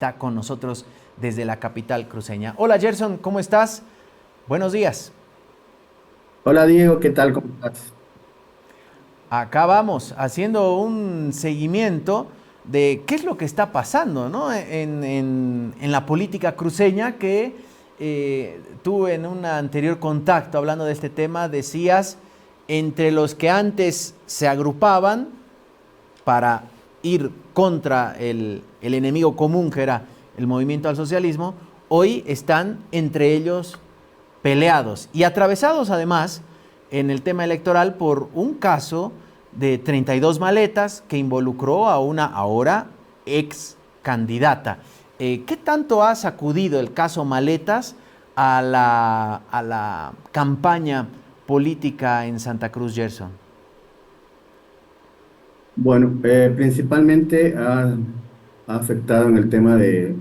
Está con nosotros desde la capital cruceña. Hola Gerson, ¿cómo estás? Buenos días. Hola Diego, ¿qué tal? ¿Cómo estás? Acá vamos haciendo un seguimiento de qué es lo que está pasando, ¿no? en la política cruceña que tú en un anterior contacto hablando de este tema decías entre los que antes se agrupaban para ir contra el enemigo común que era el movimiento al socialismo, hoy están entre ellos peleados y atravesados además en el tema electoral por un caso de 32 maletas que involucró a una ahora ex candidata. ¿Qué tanto ha sacudido el caso Maletas a la campaña política en Santa Cruz, Gerson? Bueno, principalmente ha afectado en el tema de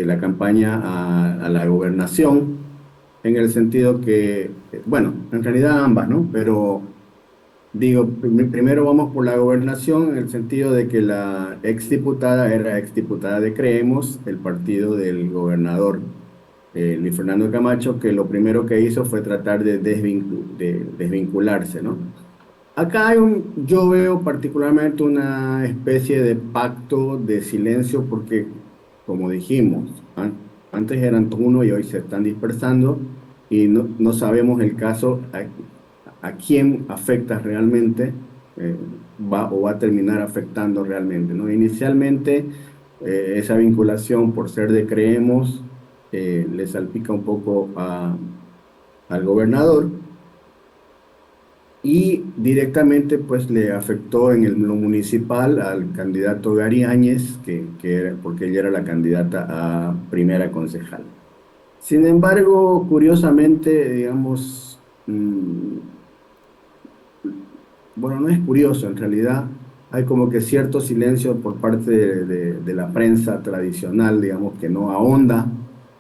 la campaña a la gobernación, en el sentido que, bueno, en realidad ambas, ¿no? Pero digo, primero vamos por la gobernación, en el sentido de que la exdiputada era exdiputada de Creemos, el partido del gobernador Luis Fernando Camacho, que lo primero que hizo fue tratar de desvincularse, ¿no? Acá yo veo particularmente una especie de pacto de silencio porque, como dijimos, antes eran uno y hoy se están dispersando y no sabemos el caso a quién afecta realmente, va o va a terminar afectando realmente, ¿no? Inicialmente, esa vinculación por ser de Creemos le salpica un poco al gobernador y directamente pues le afectó en lo municipal al candidato Gary Áñez, porque ella era la candidata a primera concejal. Sin embargo, curiosamente, digamos, bueno, no es curioso, en realidad hay como que cierto silencio por parte de la prensa tradicional, digamos, que no ahonda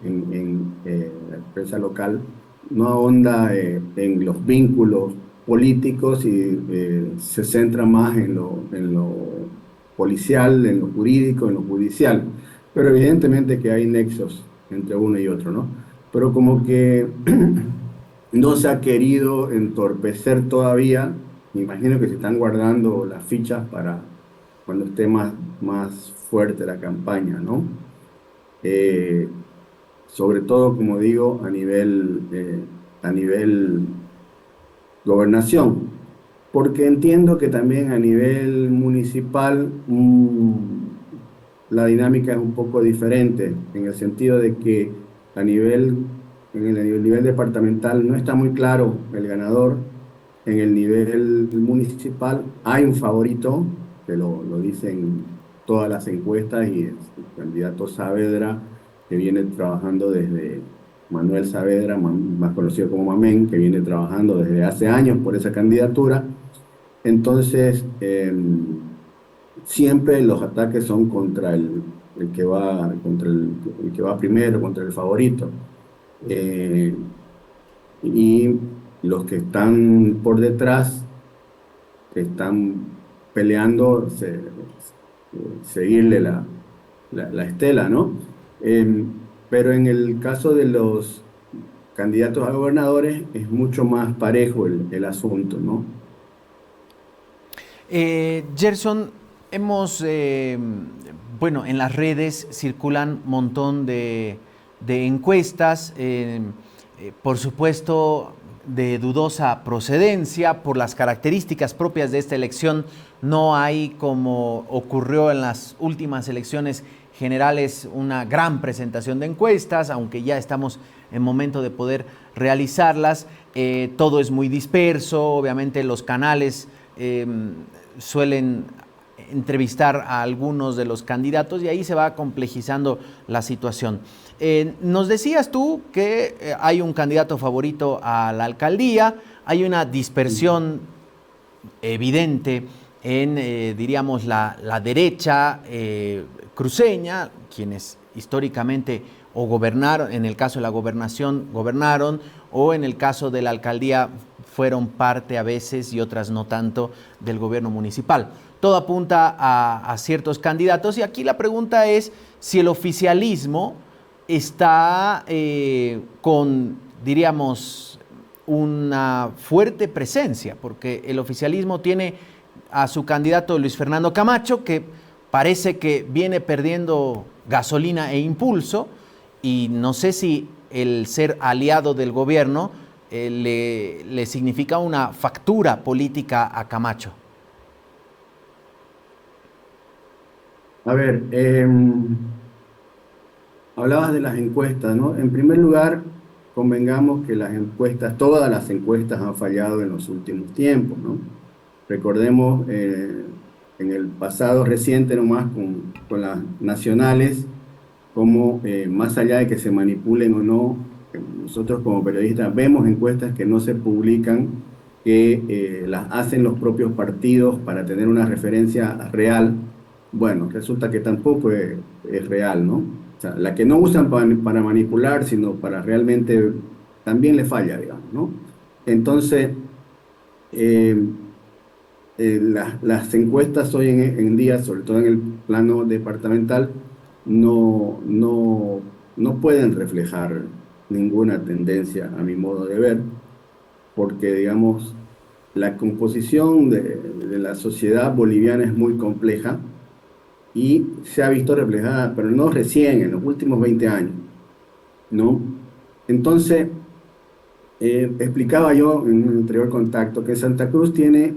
la prensa local, no ahonda en los vínculos políticos y se centra más en lo policial, en lo jurídico, en lo judicial. Pero evidentemente que hay nexos entre uno y otro, ¿no? Pero como que no se ha querido entorpecer todavía. Me imagino que se están guardando las fichas para cuando esté más fuerte la campaña, ¿no? Eh, Sobre todo, como digo, a nivel gobernación, porque entiendo que también a nivel municipal la dinámica es un poco diferente, en el sentido de que en el nivel departamental no está muy claro el ganador. En el nivel municipal hay un favorito, que lo dicen todas las encuestas, y es el candidato Saavedra, que viene trabajando desde Manuel Saavedra, más conocido como Mamén, que viene trabajando desde hace años por esa candidatura. Entonces, siempre los ataques son contra el que va primero, contra el favorito. Eh, y los que están por detrás están peleando seguirle la estela, ¿no? Pero en el caso de los candidatos a gobernadores es mucho más parejo el asunto, ¿no? Gerson, hemos, bueno, en las redes circulan un montón de encuestas, por supuesto de dudosa procedencia, por las características propias de esta elección, no hay, como ocurrió en las últimas elecciones generales, una gran presentación de encuestas, aunque ya estamos en momento de poder realizarlas. Todo es muy disperso, obviamente los canales suelen entrevistar a algunos de los candidatos y ahí se va complejizando la situación. Nos decías tú que hay un candidato favorito a la alcaldía, hay una dispersión evidente en, diríamos, la derecha cruceña, quienes históricamente o gobernaron, en el caso de la gobernación, gobernaron, o en el caso de la alcaldía fueron parte a veces y otras no tanto del gobierno municipal. todo apunta a ciertos candidatos. Y aquí la pregunta es si el oficialismo está con, diríamos, una fuerte presencia, porque el oficialismo tiene a su candidato Luis Fernando Camacho, que parece que viene perdiendo gasolina e impulso, y no sé si el ser aliado del gobierno le significa una factura política a Camacho. A ver, hablabas de las encuestas, ¿no? En primer lugar, convengamos que las encuestas, todas las encuestas han fallado en los últimos tiempos, ¿no? Recordemos en el pasado reciente nomás con las nacionales, como más allá de que se manipulen o no, nosotros como periodistas vemos encuestas que no se publican, que las hacen los propios partidos para tener una referencia real. Bueno, resulta que tampoco es real, ¿no? O sea, la que no usan para manipular, sino para realmente, también le falla, digamos, ¿no? Entonces, eh, las encuestas hoy en día, sobre todo en el plano departamental, no pueden reflejar ninguna tendencia a mi modo de ver, porque, digamos, la composición de la sociedad boliviana es muy compleja y se ha visto reflejada, pero no recién, en los últimos 20 años, ¿no? Entonces, explicaba yo en un anterior contacto que Santa Cruz tiene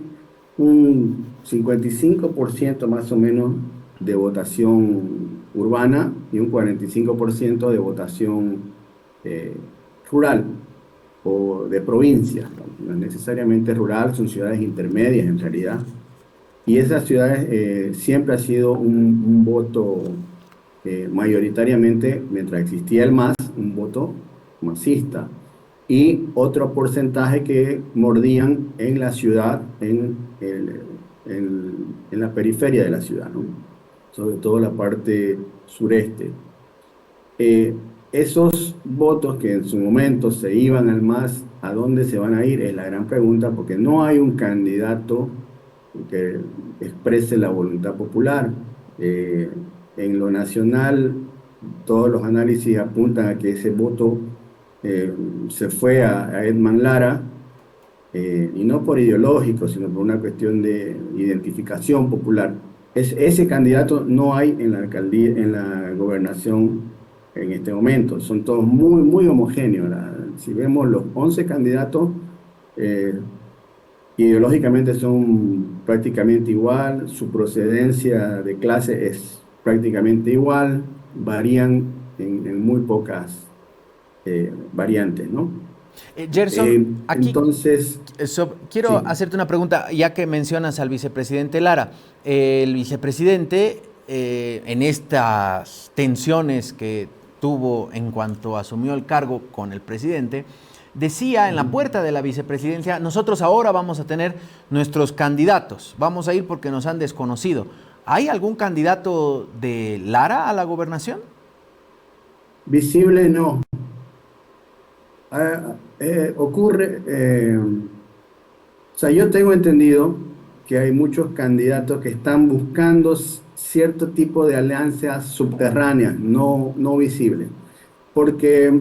un 55% más o menos de votación urbana y un 45% de votación eh, rural o de provincia, ¿no? No es necesariamente rural, son ciudades intermedias en realidad. Y esas ciudades siempre ha sido un voto mayoritariamente, mientras existía el MAS, un voto masista. Y otro porcentaje que mordían en la ciudad, en la periferia de la ciudad, ¿no? Sobre todo la parte sureste. Eh, Esos votos que en su momento se iban al MAS, ¿a dónde se van a ir? Es la gran pregunta, porque no hay un candidato que exprese la voluntad popular. Eh, en lo nacional, todos los análisis apuntan a que ese voto eh, se fue a Edman Lara, y no por ideológico, sino por una cuestión de identificación popular. Ese candidato no hay en la alcaldía, en la gobernación en este momento. Son todos muy, muy homogéneos. Si vemos los 11 candidatos, eh, ideológicamente son prácticamente igual, su procedencia de clase es prácticamente igual, varían en muy pocas variantes, ¿no? Gerson, aquí Entonces, quiero sí. hacerte una pregunta, ya que mencionas al vicepresidente Lara. El vicepresidente, en estas tensiones que tuvo en cuanto asumió el cargo con el presidente, decía en la Ujú. puerta de la vicepresidencia: nosotros ahora vamos a tener nuestros candidatos, vamos a ir porque nos han desconocido. ¿Hay algún candidato de Lara a la gobernación? Visible no. Ocurre, o sea, yo tengo entendido que hay muchos candidatos que están buscando cierto tipo de alianzas subterráneas, no visibles. Porque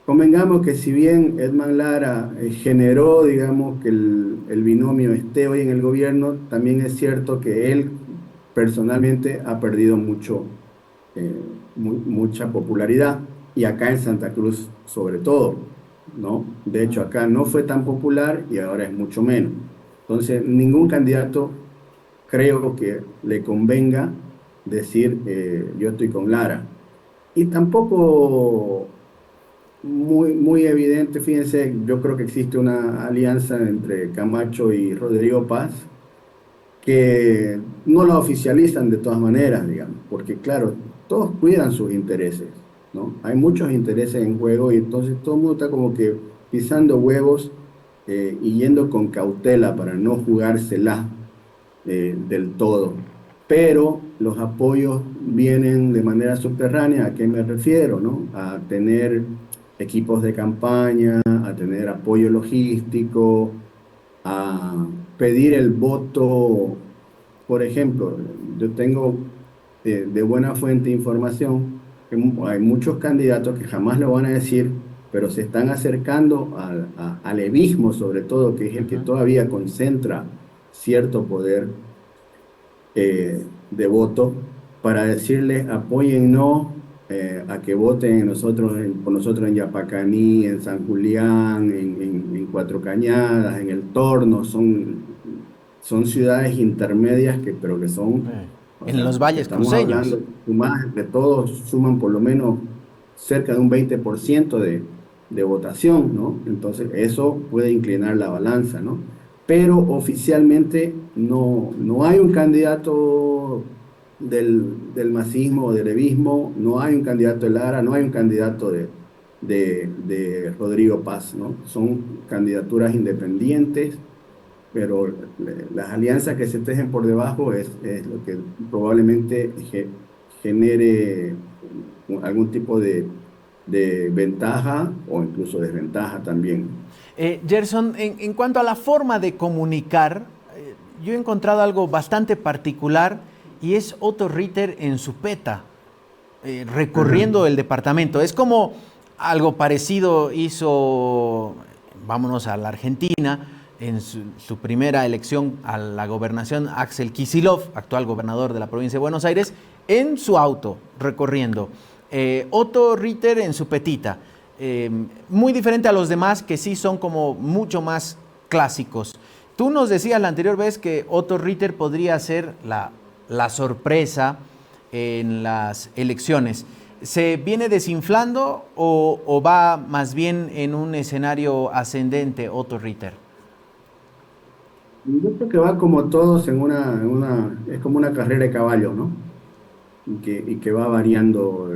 convengamos que si bien Edman Lara generó, digamos, que el binomio esté hoy en el gobierno, también es cierto que él personalmente ha perdido mucha popularidad, y acá en Santa Cruz sobre todo, ¿no? De hecho, acá no fue tan popular y ahora es mucho menos. Entonces, ningún candidato creo que le convenga decir yo estoy con Lara. Y tampoco muy evidente, fíjense, yo creo que existe una alianza entre Camacho y Rodrigo Paz, que no la oficializan de todas maneras, digamos, porque claro, todos cuidan sus intereses, ¿no? Hay muchos intereses en juego y entonces todo el mundo está como que pisando huevos y yendo con cautela para no jugársela del todo. Pero los apoyos vienen de manera subterránea. ¿A qué me refiero, no? A tener equipos de campaña, a tener apoyo logístico, a pedir el voto por ejemplo, yo tengo de buena fuente información que hay muchos candidatos que jamás lo van a decir, pero se están acercando al levismo, sobre todo, que es el que Ujú. todavía concentra cierto poder de voto, para decirles apóyennos a que voten en nosotros, por nosotros en Yapacaní, en San Julián, en Cuatro Cañadas, en El Torno. Son ciudades intermedias pero que son, o En sea, los valles estamos cruceños. hablando, sumadas de todos, suman por lo menos cerca de un 20% de votación, ¿no? Entonces, eso puede inclinar la balanza, ¿no? Pero oficialmente no hay un candidato del masismo o del levismo, no hay un candidato de Lara, no hay un candidato de Rodrigo Paz, ¿no? Son candidaturas independientes, pero las alianzas que se tejen por debajo es lo que probablemente genere algún tipo de ventaja o incluso desventaja también. Gerson, en cuanto a la forma de comunicar, yo he encontrado algo bastante particular y es Otto Ritter en su peta, Ajá. recorriendo el departamento. Es como algo parecido hizo, vámonos a la Argentina, en su primera elección a la gobernación, Axel Kicillof, actual gobernador de la provincia de Buenos Aires, en su auto recorriendo. Otto Ritter en su petita. Muy diferente a los demás que sí son como mucho más clásicos. Tú nos decías la anterior vez que Otto Ritter podría ser la sorpresa en las elecciones. ¿Se viene desinflando o va más bien en un escenario ascendente Otto Ritter? Yo creo que va como todos es como una carrera de caballo, ¿no? Y que va variando.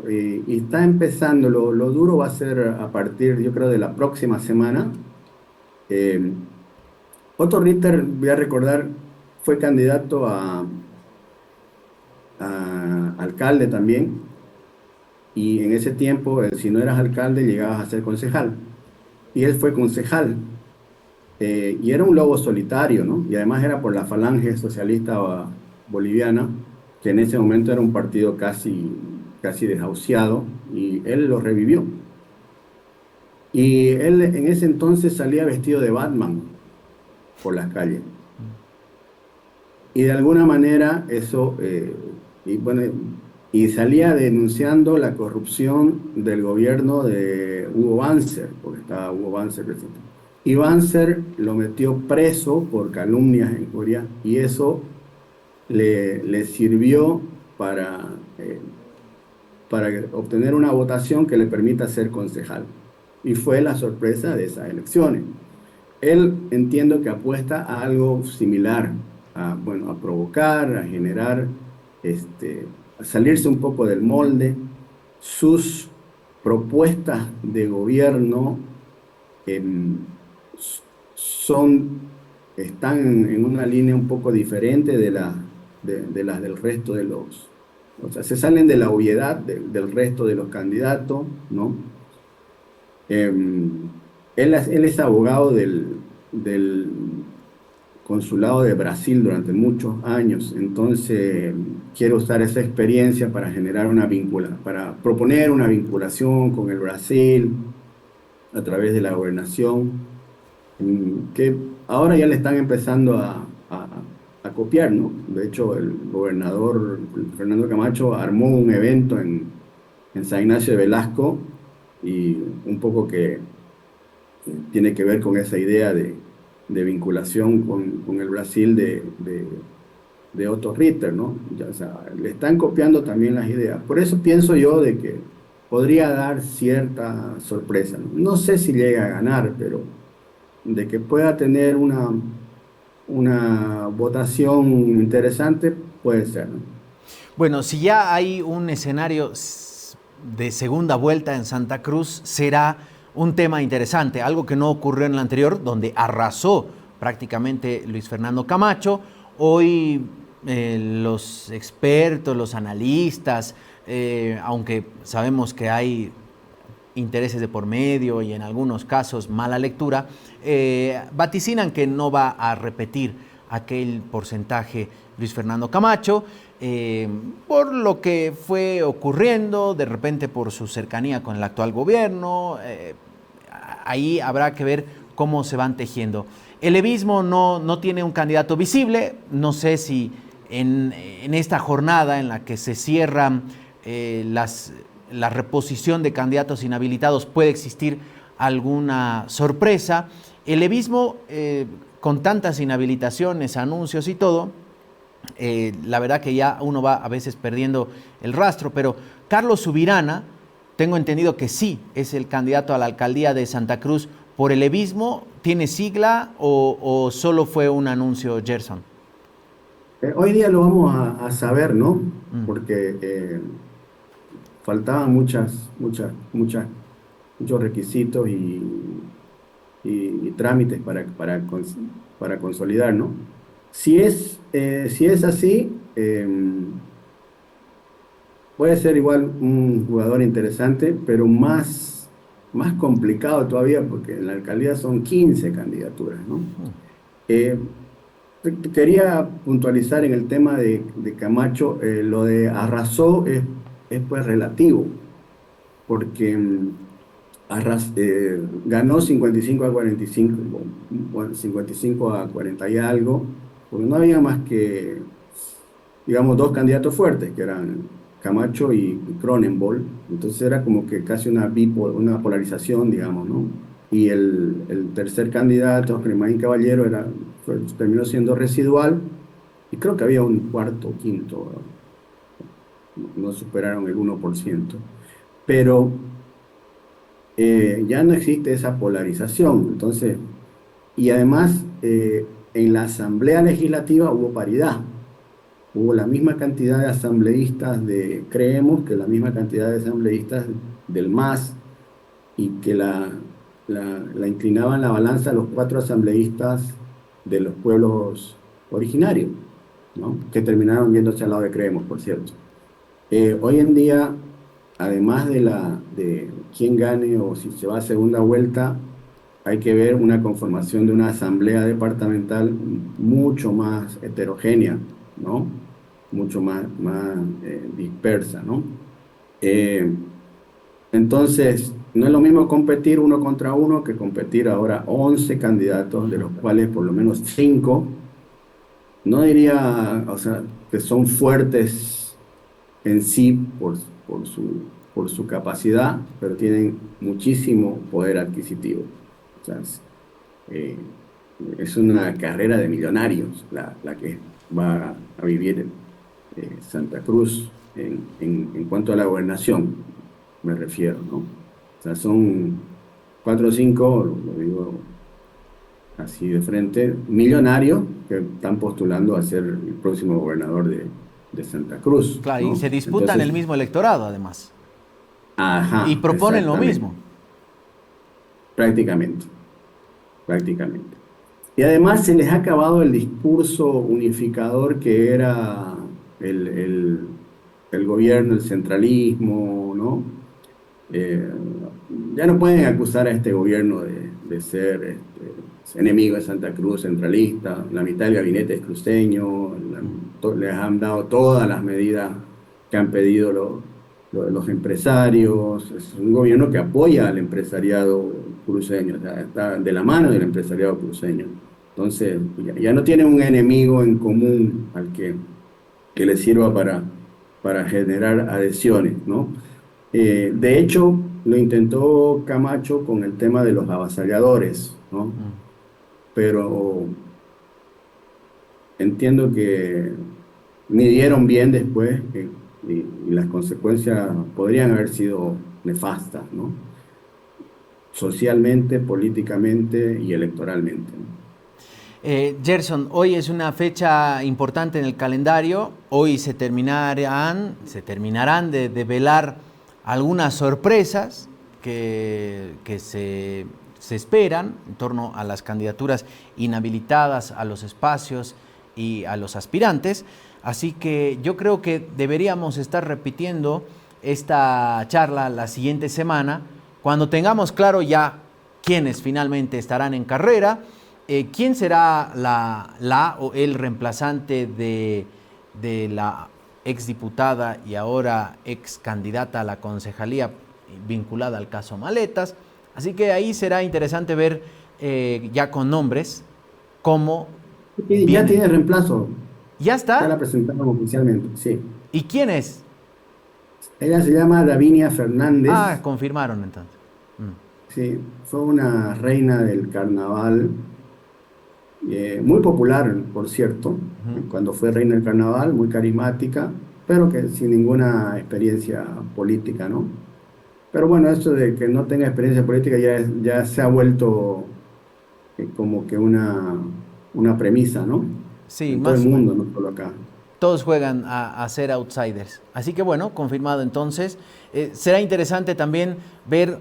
Y está empezando, lo duro va a ser a partir, yo creo, de la próxima semana. Eh, Otto Ritter, voy a recordar, fue candidato a alcalde también, y en ese tiempo, si no eras alcalde, llegabas a ser concejal. Y él fue concejal, y era un lobo solitario, ¿no? Y además era por la Falange Socialista Boliviana, que en ese momento era un partido casi desahuciado, y él lo revivió. Y él en ese entonces salía vestido de Batman por las calles. Y de alguna manera eso, y bueno, y salía denunciando la corrupción del gobierno de Hugo Banzer, porque estaba Hugo Banzer presente. Y Banzer lo metió preso por calumnias en Corea, y eso le sirvió para obtener una votación que le permita ser concejal. Y fue la sorpresa de esas elecciones. Él entiendo que apuesta a algo similar, bueno, a provocar, a generar, a salirse un poco del molde. Sus propuestas de gobierno em, s- son, están en una línea un poco diferente de las del resto o sea, se salen de la obviedad del resto de los candidatos, ¿no? Él es abogado del consulado de Brasil durante muchos años, entonces quiere usar esa experiencia para generar para proponer una vinculación con el Brasil a través de la gobernación, que ahora ya le están empezando a copiar, ¿no? De hecho, el gobernador Fernando Camacho armó un evento en San Ignacio de Velasco, y un poco que tiene que ver con esa idea de vinculación con el Brasil de Otto Ritter, ¿no? Ya, o sea, le están copiando también las ideas. Por eso pienso yo de que podría dar cierta sorpresa, ¿no? No sé si llega a ganar, pero de que pueda tener una votación interesante, puede ser, ¿no? Bueno, si ya hay un escenario de segunda vuelta en Santa Cruz, será un tema interesante, algo que no ocurrió en la anterior, donde arrasó prácticamente Luis Fernando Camacho. Hoy los expertos, los analistas, aunque sabemos que hay intereses de por medio y en algunos casos mala lectura, vaticinan que no va a repetir aquel porcentaje Luis Fernando Camacho, por lo que fue ocurriendo, de repente por su cercanía con el actual gobierno. Ahí habrá que ver cómo se van tejiendo. El levismo no tiene un candidato visible. No sé si en esta jornada en la que se cierran la reposición de candidatos inhabilitados puede existir alguna sorpresa. El levismo, con tantas inhabilitaciones, anuncios y todo, la verdad que ya uno va a veces perdiendo el rastro, pero Carlos Subirana, tengo entendido que sí es el candidato a la alcaldía de Santa Cruz por el levismo. ¿Tiene sigla o solo fue un anuncio, Gerson? Hoy día lo vamos a saber, ¿no? Mm. Porque faltaban muchos requisitos y trámites para consolidar, ¿no? Si es así, puede ser igual un jugador interesante, pero más complicado todavía, porque en la alcaldía son 15 candidaturas, ¿no? Eh, Quería puntualizar en el tema de Camacho. Lo de arrasó es pues relativo, porque ganó 55-45, bueno, 55-40 y algo, porque no había más que, digamos, dos candidatos fuertes, que eran Camacho y Cronenbol. Entonces era como que casi una polarización, digamos, ¿no? Y el tercer candidato, Germán Caballero, terminó siendo residual, y creo que había un cuarto o quinto, no superaron el 1%. Pero ya no existe esa polarización. Entonces, y además, en la Asamblea Legislativa hubo paridad. Hubo la misma cantidad de asambleístas de Creemos que la misma cantidad de asambleístas del MAS, y que la inclinaban la balanza a los cuatro asambleístas de los pueblos originarios, ¿no? Que terminaron viéndose al lado de Creemos, por cierto. Hoy en día, además de quién gane o si se va a segunda vuelta, hay que ver una conformación de una asamblea departamental mucho más heterogénea, ¿no? Mucho más dispersa, ¿no? Eh, entonces, no es lo mismo competir uno contra uno que competir ahora 11 candidatos, de los cuales por lo menos 5, no diría, o sea, que son fuertes en sí por su capacidad, pero tienen muchísimo poder adquisitivo. O sea, eh, es una carrera de millonarios la que va a vivir Santa Cruz en cuanto a la gobernación, me refiero, ¿no? O sea, son 4 o 5, lo digo así de frente, millonarios que están postulando a ser el próximo gobernador de Santa Cruz, Claro, y ¿no? se disputan el Entonces, mismo electorado, además. Y ajá, proponen lo exactamente, mismo. prácticamente, prácticamente. Y además se les ha acabado el discurso unificador que era el, el, el gobierno, el centralismo, ¿no? Eh, ya no pueden acusar a este gobierno de ser enemigo de Santa Cruz, centralista. La mitad del gabinete es cruceño. Les han dado todas las medidas que han pedido los empresarios. Es un gobierno que apoya al empresariado cruceño, o sea, está de la mano del empresariado cruceño. Entonces, ya no tiene un enemigo en común al que le sirva para generar adhesiones, ¿no? De hecho, lo intentó Camacho con el tema de los avasalladores, ¿no? Mm. Pero entiendo que midieron bien después, y las consecuencias podrían haber sido nefastas, ¿no? Socialmente, políticamente y electoralmente, ¿no? Gerson, hoy es una fecha importante en el calendario. Hoy se terminarán de develar algunas sorpresas que se esperan en torno a las candidaturas inhabilitadas, a los espacios y a los aspirantes. Así que yo creo que deberíamos estar repitiendo esta charla la siguiente semana, cuando tengamos claro ya quiénes finalmente estarán en carrera. ¿quién será la o el reemplazante de la exdiputada y ahora ex candidata a la concejalía vinculada al caso Maletas? Así que ahí será interesante ver ya con nombres cómo Y ya vienen. tiene reemplazo, ¿Ya ya está? la presentaron oficialmente, sí. ¿Y quién es? Ella se llama Davinia Ah, Fernández, confirmaron entonces. Mm. sí, fue una reina del carnaval, muy popular, por cierto, Ujú. cuando fue reina del carnaval, muy carismática, pero que sin ninguna experiencia política, ¿no? Pero bueno, esto de que no tenga experiencia política ya se ha vuelto como que una premisa, ¿no? Sí, En todo el más o menos. mundo, no solo acá. Todos juegan a ser outsiders. Así que bueno, confirmado entonces. Será interesante también ver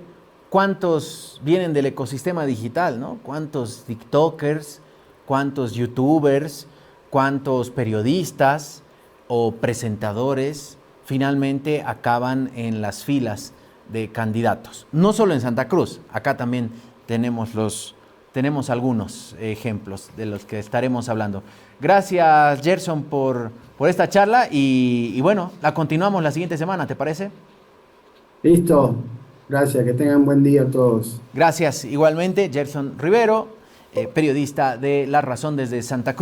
cuántos vienen del ecosistema digital, ¿no? Cuántos TikTokers, cuántos YouTubers, cuántos periodistas o presentadores finalmente acaban en las filas de candidatos. No solo en Santa Cruz, acá también tenemos algunos ejemplos de los que estaremos hablando. Gracias, Gerson, por esta charla y bueno, la continuamos la siguiente semana, ¿te parece? Listo, gracias, que tengan buen día todos. Gracias igualmente, Gerson Rivero, periodista de La Razón desde Santa Cruz.